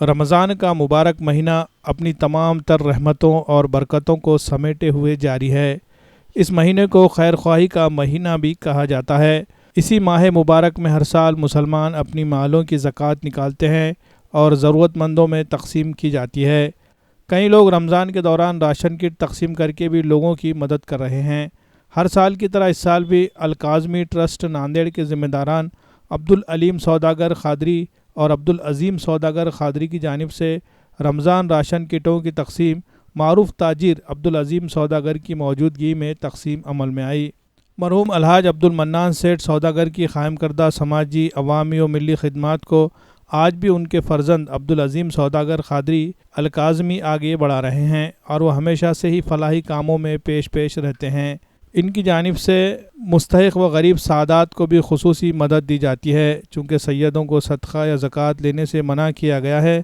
رمضان کا مبارک مہینہ اپنی تمام تر رحمتوں اور برکتوں کو سمیٹے ہوئے جاری ہے۔ اس مہینے کو خیر خواہی کا مہینہ بھی کہا جاتا ہے۔ اسی ماہ مبارک میں ہر سال مسلمان اپنی مالوں کی زکوٰۃ نکالتے ہیں اور ضرورت مندوں میں تقسیم کی جاتی ہے۔ کئی لوگ رمضان کے دوران راشن کٹ تقسیم کر کے بھی لوگوں کی مدد کر رہے ہیں۔ ہر سال کی طرح اس سال بھی الکاظمی ٹرسٹ ناندیڑ کے ذمہ داران عبدالعلیم سوداگر قادری اور عبدالعظیم سوداگر قادری کی جانب سے رمضان راشن کٹوں کی تقسیم معروف تاجر عبدالعظیم سوداگر کی موجودگی میں تقسیم عمل میں آئی۔ مرحوم الحاج عبدالمنان سیٹھ سوداگر کی قائم کردہ سماجی، عوامی و ملی خدمات کو آج بھی ان کے فرزند عبدالعظیم سوداگر قادری الکاظمی آگے بڑھا رہے ہیں اور وہ ہمیشہ سے ہی فلاحی کاموں میں پیش رہتے ہیں۔ ان کی جانب سے مستحق و غریب سادات کو بھی خصوصی مدد دی جاتی ہے۔ چونکہ سیدوں کو صدقہ یا زکوٰۃ لینے سے منع کیا گیا ہے،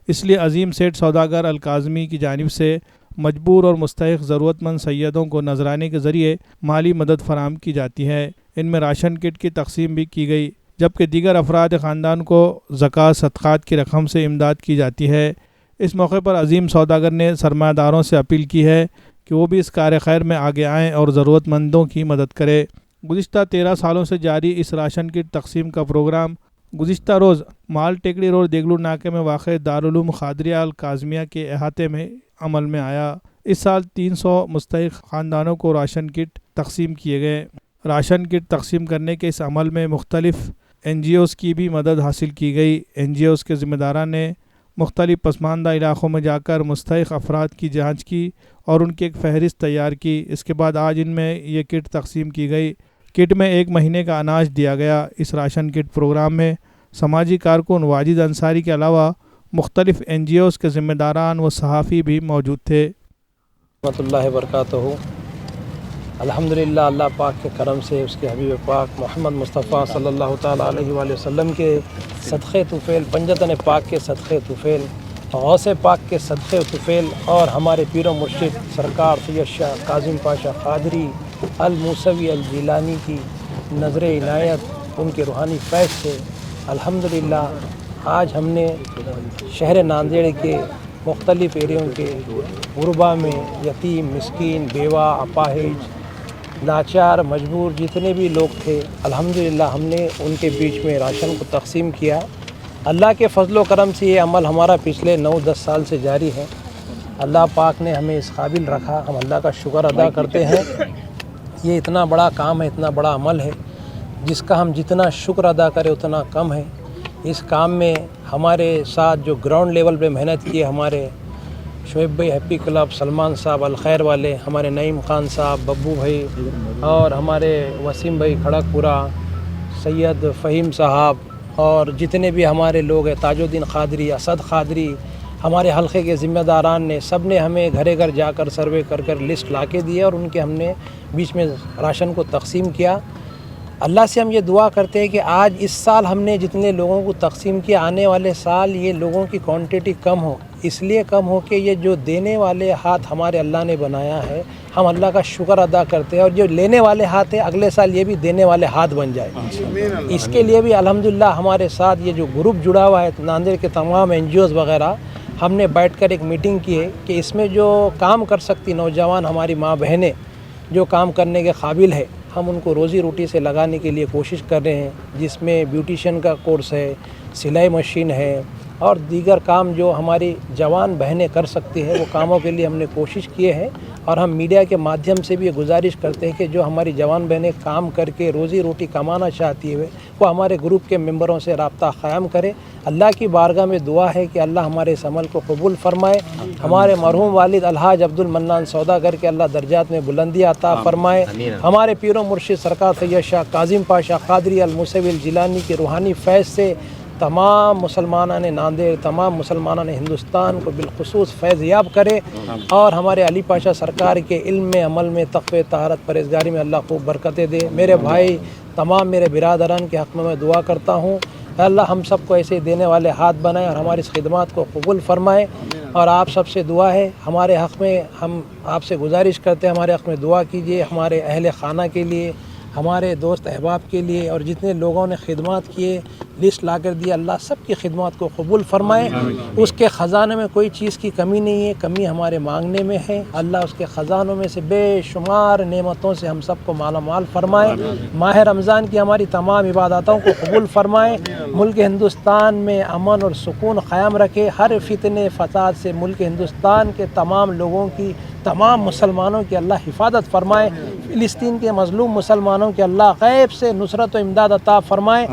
اس لیے عظیم سیٹھ سوداگر الکاظمی کی جانب سے مجبور اور مستحق ضرورت مند سیدوں کو نذرانے کے ذریعے مالی مدد فراہم کی جاتی ہے۔ ان میں راشن کٹ کی تقسیم بھی کی گئی، جبکہ دیگر افراد خاندان کو زکوٰۃ صدقات کی رقم سے امداد کی جاتی ہے۔ اس موقع پر عظیم سوداگر نے سرمایہ داروں سے اپیل کی ہے کہ وہ بھی اس کار خیر میں آگے آئیں اور ضرورت مندوں کی مدد کرے۔ گزشتہ 13 سالوں سے جاری اس راشن کٹ تقسیم کا پروگرام گزشتہ روز مال ٹیکری روڈ دیگلور ناکے میں واقع دارالعلوم قادریہ الکاظمیہ کے احاطے میں عمل میں آیا۔ اس سال 300 مستحق خاندانوں کو راشن کٹ تقسیم کیے گئے۔ راشن کٹ تقسیم کرنے کے اس عمل میں مختلف NGOs کی بھی مدد حاصل کی گئی۔ NGOs کے ذمہ داران نے مختلف پسماندہ علاقوں میں جا کر مستحق افراد کی جانچ کی اور ان کی ایک فہرست تیار کی۔ اس کے بعد آج ان میں یہ کٹ تقسیم کی گئی۔ کٹ میں 1 مہینے کا اناج دیا گیا۔ اس راشن کٹ پروگرام میں سماجی کارکن واجد انصاری کے علاوہ مختلف NGOs کے ذمہ داران و صحافی بھی موجود تھے۔ رحمۃ اللہ وبرکاتہ۔ الحمدللہ اللہ پاک کے کرم سے اس کے حبیب پاک محمد مصطفیٰ صلی اللہ تعالیٰ علیہ وآلہ وسلم کے صدقے طفیل، پنجتن پاک کے صدقے طفیل، غوث پاک کے صدقے طفیل اور ہمارے پیر و مرشد سرکار سید شاہ کاظم پاشا قادری الموسوی الجیلانی کی نظر عنایت، ان کے روحانی فیض سے الحمدللہ آج ہم نے شہر ناندیڑ کے مختلف ایریوں کے غربا میں یتیم، مسکین، بیوہ، اپاہج، لاچار، مجبور جتنے بھی لوگ تھے الحمدللہ ہم نے ان کے بیچ میں راشن کو تقسیم کیا۔ اللہ کے فضل و کرم سے یہ عمل ہمارا پچھلے 9-10 سال سے جاری ہے۔ اللہ پاک نے ہمیں اس قابل رکھا، ہم اللہ کا شکر ادا کرتے ہیں۔ یہ اتنا بڑا کام ہے، اتنا بڑا عمل ہے جس کا ہم جتنا شکر ادا کریں اتنا کم ہے۔ اس کام میں ہمارے ساتھ جو گراؤنڈ لیول پہ محنت کی ہمارے شعیب بھائی ہیپی کلب، سلمان صاحب الخیر والے، ہمارے نعیم خان صاحب، ببو بھائی اور ہمارے وسیم بھائی کھڑک پورہ، سید فہیم صاحب اور جتنے بھی ہمارے لوگ ہیں، تاج الدین قادری، اسد قادری، ہمارے حلقے کے ذمہ داران نے سب نے ہمیں گھرے گھر جا کر سروے کر لسٹ لا کے دی اور ان کے ہم نے بیچ میں راشن کو تقسیم کیا۔ اللہ سے ہم یہ دعا کرتے ہیں کہ آج اس سال ہم نے جتنے لوگوں کو تقسیم کیا، آنے والے سال یہ لوگوں کی کوانٹٹی کم ہو، اس لیے کم ہو کہ یہ جو دینے والے ہاتھ ہمارے اللہ نے بنایا ہے، ہم اللہ کا شکر ادا کرتے ہیں، اور جو لینے والے ہاتھ ہیں اگلے سال یہ بھی دینے والے ہاتھ بن جائے۔ اس کے لیے بھی الحمدللہ ہمارے ساتھ یہ جو گروپ جڑا ہوا ہے ناندیڑ کے تمام NGOs وغیرہ، ہم نے بیٹھ کر ایک میٹنگ کی ہے کہ اس میں جو کام کر سکتی نوجوان ہماری ماں بہنیں جو کام کرنے کے قابل ہے، ہم ان کو روزی روٹی سے لگانے کے لیے کوشش کر رہے ہیں، جس میں بیوٹیشین کا کورس ہے، سلائی مشین ہے اور دیگر کام جو ہماری جوان بہنیں کر سکتی ہیں، وہ کاموں کے لیے ہم نے کوشش کیے ہیں۔ اور ہم میڈیا کے مادھیم سے بھی یہ گزارش کرتے ہیں کہ جو ہماری جوان بہنیں کام کر کے روزی روٹی کمانا چاہتی ہے وہ ہمارے گروپ کے ممبروں سے رابطہ قائم کرے۔ اللہ کی بارگاہ میں دعا ہے کہ اللہ ہمارے اس عمل کو قبول فرمائے، ہمارے مرحوم والد الحاج عبدالمنان سوداگر کے اللہ درجات میں بلندی عطا فرمائے، ہمارے پیر و مرشد سرکار سید شاہ کاظم پاشا قادری الموسوی الجیلانی کے روحانی فیض سے تمام مسلمانان ناندیڑ، تمام مسلمانان ہندوستان کو بالخصوص فیض یاب کرے، اور ہمارے علی پاشا سرکار کے علم میں، عمل میں، تقوی، طہارت، پرہیزگاری میں اللہ خوب برکتیں دے۔ میرے بھائی، تمام میرے برادران کے حق میں دعا کرتا ہوں، اللہ ہم سب کو ایسے دینے والے ہاتھ بنائے اور ہماری اس خدمات کو قبول فرمائے۔ اور آپ سب سے دعا ہے ہمارے حق میں، ہم آپ سے گزارش کرتے ہیں ہمارے حق میں دعا کیجیے، ہمارے اہل خانہ کے لیے، ہمارے دوست احباب کے لیے اور جتنے لوگوں نے خدمات کیے لسٹ لا کر دی، اللہ سب کی خدمات کو قبول فرمائے۔ اس کے خزانے میں کوئی چیز کی کمی نہیں ہے، کمی ہمارے مانگنے میں ہے۔ اللہ اس کے خزانوں میں سے بے شمار نعمتوں سے ہم سب کو مالا مال فرمائے۔ ماہ رمضان کی ہماری تمام عباداتوں کو قبول فرمائے۔ ملک ہندوستان میں امن اور سکون قائم رکھے، ہر فتنے فساد سے ملک ہندوستان کے تمام لوگوں کی، تمام مسلمانوں کی اللہ حفاظت فرمائے۔ فلسطین کے مظلوم مسلمانوں کے اللہ غیب سے نصرت و امداد عطا فرمائے۔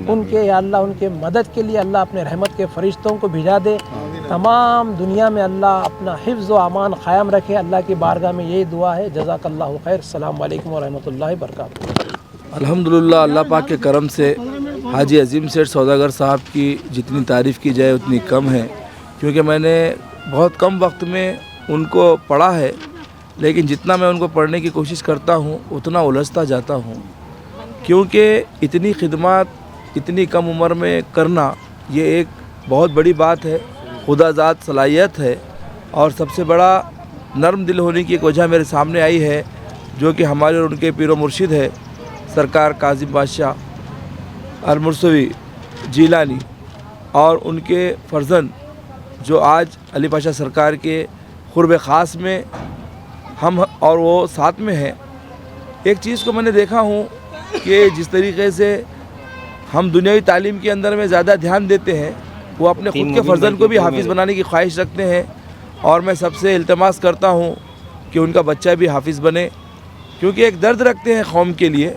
ان کے یا اللہ ان کے مدد کے لیے اللہ اپنے رحمت کے فرشتوں کو بھیجا دے۔ تمام دنیا میں اللہ اپنا حفظ و امان قائم رکھے۔ اللہ کی بارگاہ میں یہی دعا ہے۔ جزاک اللہ خیر۔ السلام علیکم ورحمۃ اللہ وبرکاتہ۔ الحمدللہ اللہ پاک کے کرم سے حاجی عظیم سیٹھ سوداگر صاحب کی جتنی تعریف کی جائے اتنی کم ہے، کیونکہ میں نے بہت کم وقت میں ان کو پڑھا ہے، لیکن جتنا میں ان کو پڑھنے کی کوشش کرتا ہوں اتنا الجھتا جاتا ہوں، کیونکہ اتنی خدمات اتنی کم عمر میں کرنا یہ ایک بہت بڑی بات ہے، خدا ذات صلاحیت ہے۔ اور سب سے بڑا نرم دل ہونے کی ایک وجہ میرے سامنے آئی ہے، جو کہ ہمارے اور ان کے پیر و مرشد ہے سرکار کاظم بادشاہ المرسوی جیلانی، اور ان کے فرزند جو آج علی پاشا سرکار کے قرب خاص میں ہم اور وہ ساتھ میں ہیں۔ ایک چیز کو میں نے دیکھا ہوں کہ جس طریقے سے ہم دنیاوی تعلیم کے اندر میں زیادہ دھیان دیتے ہیں، وہ اپنے خود کے فرزند کو بھی حافظ بنانے کی خواہش رکھتے ہیں، اور میں سب سے التماس کرتا ہوں کہ ان کا بچہ بھی حافظ بنے، کیونکہ ایک درد رکھتے ہیں قوم کے لیے،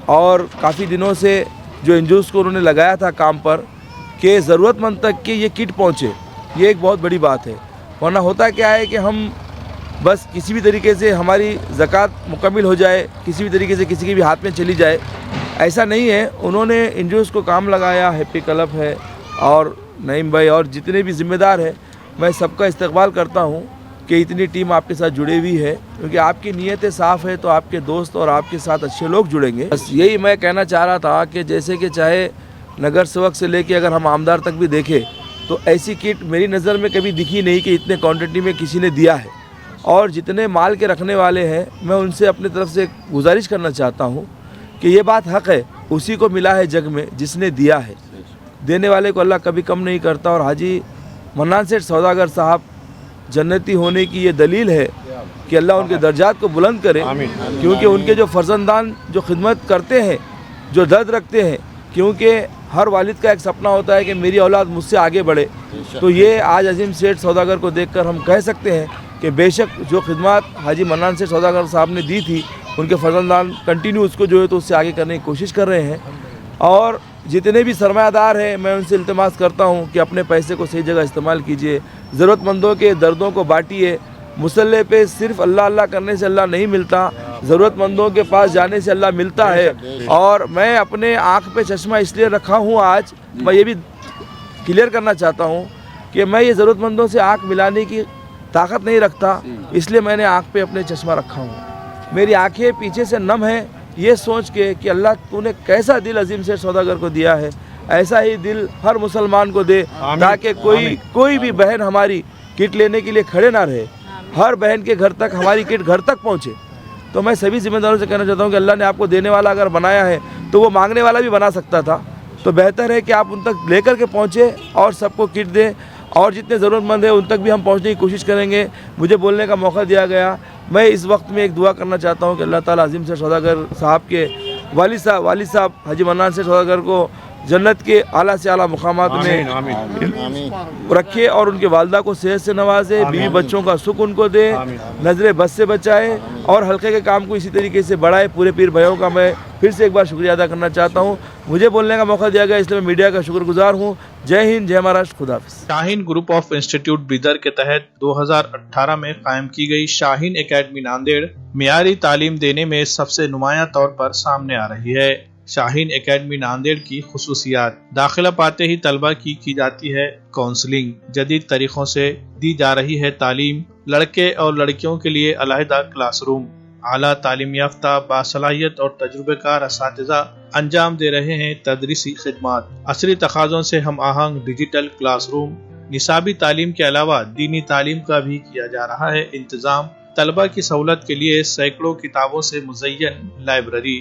اور کافی دنوں سے جو انجوز کو انہوں نے لگایا تھا کام پر کہ ضرورت مند تک کہ یہ کٹ پہنچے، یہ ایک بہت بڑی بات ہے۔ ورنہ ہوتا کیا ہے کہ ہم بس کسی بھی طریقے سے ہماری زکوٰۃ مکمل ہو جائے، کسی بھی طریقے سے کسی کے بھی ہاتھ میں چلی جائے، ایسا نہیں ہے۔ انہوں نے انجوز کو کام لگایا، ہیپی کلب ہے اور نعیم بھائی اور جتنے بھی ذمہ دار ہیں، میں سب کا استقبال کرتا ہوں کہ اتنی ٹیم آپ کے ساتھ جڑی ہوئی ہے، کیونکہ آپ کی نیتیں صاف ہے تو آپ کے دوست اور آپ کے ساتھ اچھے لوگ جڑیں گے۔ بس یہی میں کہنا چاہ رہا تھا کہ جیسے کہ چاہے نگر سیوک سے لے کے اگر ہم عامدار تک بھی دیکھیں تو ایسی کٹ میری نظر میں کبھی دکھی نہیں کہ اتنے کوانٹٹی میں کسی نے دیا ہے۔ اور جتنے مال کے رکھنے والے ہیں، میں ان سے اپنی طرف سے گزارش کرنا چاہتا ہوں کہ یہ بات حق ہے، اسی کو ملا ہے جگ میں جس نے دیا ہے، دینے والے کو اللہ کبھی کم نہیں کرتا۔ اور حاجی منان سیٹھ سوداگر صاحب جنتی ہونے کی یہ دلیل ہے کہ اللہ ان کے درجات کو بلند کرے، کیونکہ ان کے جو فرزندان جو خدمت کرتے ہیں، جو درد رکھتے ہیں، کیونکہ ہر والد کا ایک سپنا ہوتا ہے کہ میری اولاد مجھ سے آگے بڑھے، تو یہ آج عظیم سیٹھ سوداگر کو دیکھ کر ہم کہہ سکتے ہیں کہ بے شک جو خدمات حاجی منان سیٹھ سوداگر صاحب نے دی تھی، ان کے فرزندان کنٹینیو اس کو جو ہے تو اس سے آگے کرنے کی کوشش کر رہے ہیں۔ اور جتنے بھی سرمایہ دار ہیں، میں ان سے التماس کرتا ہوں کہ اپنے پیسے کو صحیح جگہ استعمال کیجیے، ضرورت مندوں کے دردوں کو بانٹیے۔ مصلے پہ صرف اللہ اللہ کرنے سے اللہ نہیں ملتا، ضرورت مندوں کے پاس جانے سے اللہ ملتا ہے۔ اور میں اپنے آنکھ پہ چشمہ اس لیے رکھا ہوں، آج میں یہ بھی کلیئر کرنا چاہتا ہوں کہ میں یہ ضرورت مندوں سے آنکھ ملانے کی طاقت نہیں رکھتا، اس لیے میں نے آنکھ پہ اپنے چشمہ رکھا ہوں۔ میری آنکھیں پیچھے سے نم ہیں یہ سوچ کے کہ اللہ تو نے کیسا دل عظیم سیٹھ سوداگر کو دیا ہے، ایسا ہی دل ہر مسلمان کو دے، تاکہ کوئی بھی بہن ہماری کٹ لینے کے لیے کھڑے نہ رہے، ہر بہن کے گھر تک ہماری کٹ گھر تک پہنچے۔ تو میں سبھی ذمہ داروں سے کہنا چاہتا ہوں کہ اللہ نے آپ کو دینے والا اگر بنایا ہے تو وہ مانگنے والا بھی بنا سکتا تھا، تو بہتر ہے کہ آپ ان تک لے کر کے پہنچے اور سب کو کٹ دیں، اور جتنے ضرورت مند ہیں ان تک بھی ہم پہنچنے کی کوشش کریں گے۔ مجھے بولنے کا موقع دیا گیا، میں اس وقت میں ایک دعا کرنا چاہتا ہوں کہ اللہ تعالیٰ عظیم سیٹھ سوداگر صاحب کے والد صاحب حاجی منان سیٹھ سوداگر کو جنت کے اعلیٰ سے اعلیٰ مقامات میں رکھے، اور ان کے والدہ کو صحت سے نوازے، بیوی بچوں کا سکھ ان کو دے، نظر بد سے بچائے، اور حلقے کے کام کو اسی طریقے سے بڑھائے۔ پورے پیر بھائیوں کا میں پھر سے ایک بار شکریہ ادا کرنا چاہتا ہوں، مجھے بولنے کا موقع دیا گیا، اس لیے میں میڈیا کا شکر گزار ہوں۔ جے ہند، جے مہاراشٹر، خدا حافظ۔ شاہین گروپ آف انسٹیٹیوٹ بیدر کے تحت 2018 میں قائم کی گئی شاہین اکیڈمی ناندیڑ معیاری تعلیم دینے میں سب سے نمایاں طور پر سامنے آ رہی ہے۔ شاہین اکیڈمی ناندیڑ کی خصوصیات: داخلہ پاتے ہی طلبہ کی جاتی ہے کاؤنسلنگ، جدید طریقوں سے دی جا رہی ہے تعلیم، لڑکے اور لڑکیوں کے لیے علیحدہ کلاس روم، اعلیٰ تعلیم یافتہ باصلاحیت اور تجربہ کار اساتذہ انجام دے رہے ہیں تدریسی خدمات، عصری تقاضوں سے ہم آہنگ ڈیجیٹل کلاس روم، نصابی تعلیم کے علاوہ دینی تعلیم کا بھی کیا جا رہا ہے انتظام، طلبہ کی سہولت کے لیے سینکڑوں کتابوں سے مزین لائبریری،